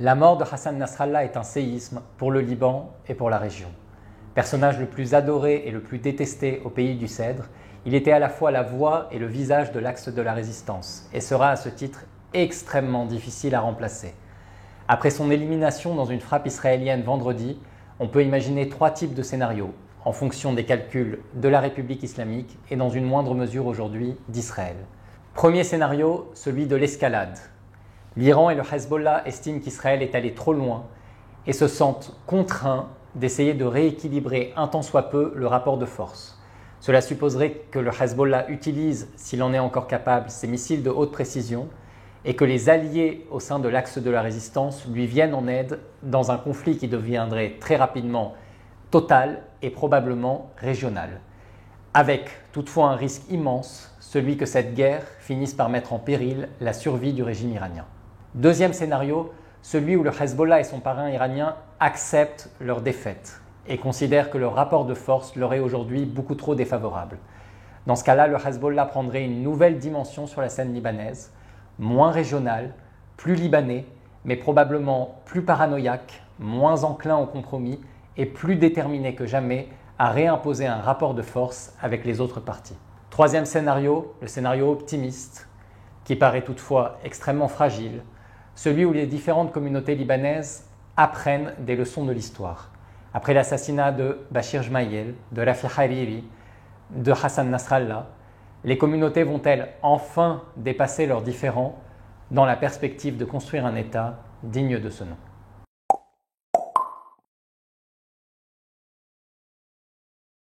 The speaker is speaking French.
La mort de Hassan Nasrallah est un séisme pour le Liban et pour la région. Personnage le plus adoré et le plus détesté au pays du Cèdre, il était à la fois la voix et le visage de l'axe de la résistance et sera à ce titre extrêmement difficile à remplacer. Après son élimination dans une frappe israélienne vendredi, on peut imaginer 3 types de scénarios en fonction des calculs de la République islamique et dans une moindre mesure aujourd'hui d'Israël. Premier scénario, celui de l'escalade. L'Iran et le Hezbollah estiment qu'Israël est allé trop loin et se sentent contraints d'essayer de rééquilibrer un tant soit peu le rapport de force. Cela supposerait que le Hezbollah utilise, s'il en est encore capable, ses missiles de haute précision et que les alliés au sein de l'axe de la résistance lui viennent en aide dans un conflit qui deviendrait très rapidement total et probablement régional. Avec toutefois un risque immense, celui que cette guerre finisse par mettre en péril la survie du régime iranien. Deuxième scénario, celui où le Hezbollah et son parrain iranien acceptent leur défaite et considèrent que leur rapport de force leur est aujourd'hui beaucoup trop défavorable. Dans ce cas-là, le Hezbollah prendrait une nouvelle dimension sur la scène libanaise, moins régionale, plus libanais, mais probablement plus paranoïaque, moins enclin au compromis et plus déterminé que jamais à réimposer un rapport de force avec les autres parties. Troisième scénario, le scénario optimiste, qui paraît toutefois extrêmement fragile, celui où les différentes communautés libanaises apprennent des leçons de l'histoire. Après l'assassinat de Bachir Gemayel, de Rafi Hariri, de Hassan Nasrallah, les communautés vont-elles enfin dépasser leurs différends dans la perspective de construire un État digne de ce nom ?